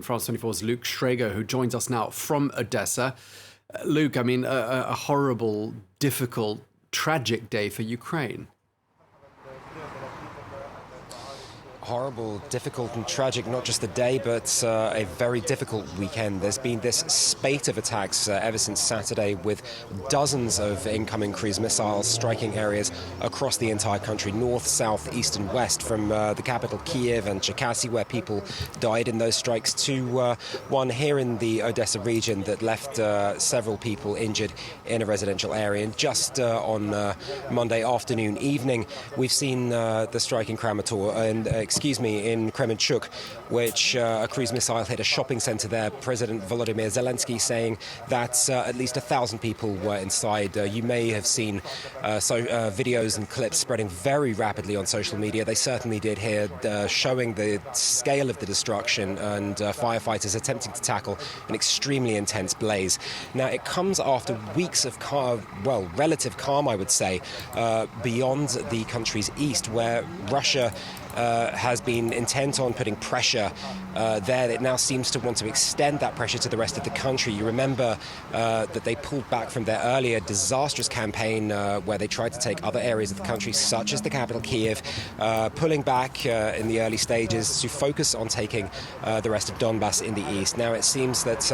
France 24's Luke Schrager, who joins us now from Odessa. Luke, I mean, a horrible, difficult, tragic day for Ukraine. Horrible, difficult and tragic, not just the day, but a very difficult weekend. There's been this spate of attacks ever since Saturday, with dozens of incoming cruise missiles striking areas across the entire country, north, south, east and west, from the capital Kiev and Cherkasy, where people died in those strikes, to one here in the Odessa region that left several people injured in a residential area. And just on Monday afternoon, evening, we've seen the strike in in Kremenchuk, which a cruise missile hit a shopping centre there. President Volodymyr Zelensky saying that at least 1,000 people were inside. You may have seen videos and clips spreading very rapidly on social media. They certainly did here, showing the scale of the destruction and firefighters attempting to tackle an extremely intense blaze. Now, it comes after weeks of relative calm, I would say, beyond the country's east, where Russia has been intent on putting pressure there. It now seems to want to extend that pressure to the rest of the country. You remember that they pulled back from their earlier disastrous campaign where they tried to take other areas of the country, such as the capital Kiev, pulling back in the early stages to focus on taking the rest of Donbass in the east. Now, it seems that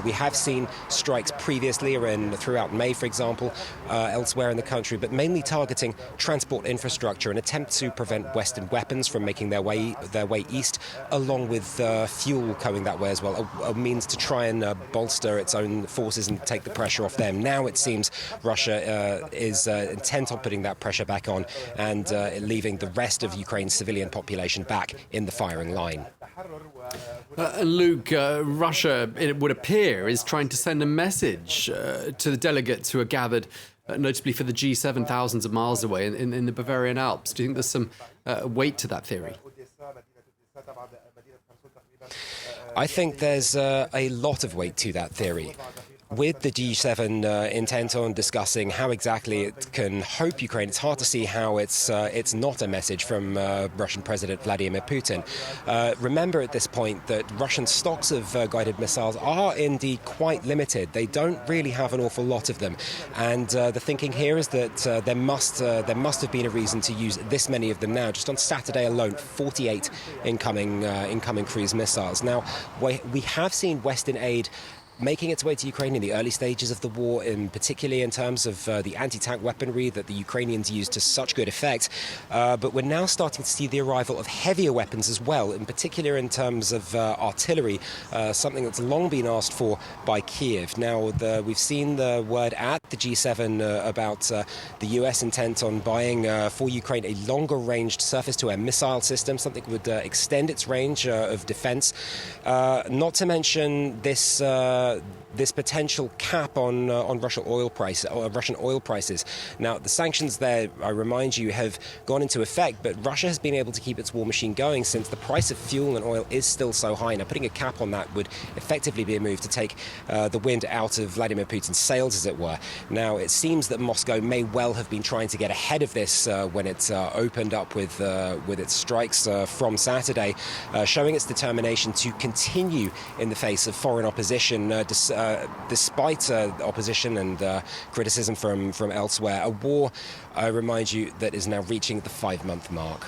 we have seen strikes previously, throughout May, for example, elsewhere in the country, but mainly targeting transport infrastructure, an attempt to prevent Western weapons from making their way east, along with fuel going that way as well, a means to try and bolster its own forces and take the pressure off them. Now it seems Russia is intent on putting that pressure back on and leaving the rest of Ukraine's civilian population back in the firing line. Luke, Russia, it would appear, is trying to send a message to the delegates who are gathered notably for the G7 thousands of miles away in the Bavarian Alps. Do you think there's some weight to that theory? I think there's a lot of weight to that theory. With the G7 intent on discussing how exactly it can help Ukraine, it's hard to see how it's not a message from Russian President Vladimir Putin. Remember at this point that Russian stocks of guided missiles are indeed quite limited. They don't really have an awful lot of them. And the thinking here is that there must have been a reason to use this many of them now. Just on Saturday alone, 48 incoming cruise missiles. Now, we have seen Western aid making its way to Ukraine in the early stages of the war, particularly in terms of the anti-tank weaponry that the Ukrainians used to such good effect. But we're now starting to see the arrival of heavier weapons as well, in particular in terms of artillery, something that's long been asked for by Kiev. Now, we've seen the word at the G7 about the US intent on buying for Ukraine a longer-ranged surface-to-air missile system, something that would extend its range of defense. Not to mention this potential cap on Russian oil prices. Now, the sanctions there, I remind you, have gone into effect, but Russia has been able to keep its war machine going since the price of fuel and oil is still so high. Now, putting a cap on that would effectively be a move to take the wind out of Vladimir Putin's sails, as it were. Now, it seems that Moscow may well have been trying to get ahead of this when it opened up with its strikes from Saturday, showing its determination to continue in the face of foreign opposition, despite opposition and criticism from elsewhere. A war, I remind you, that is now reaching the 5-month mark.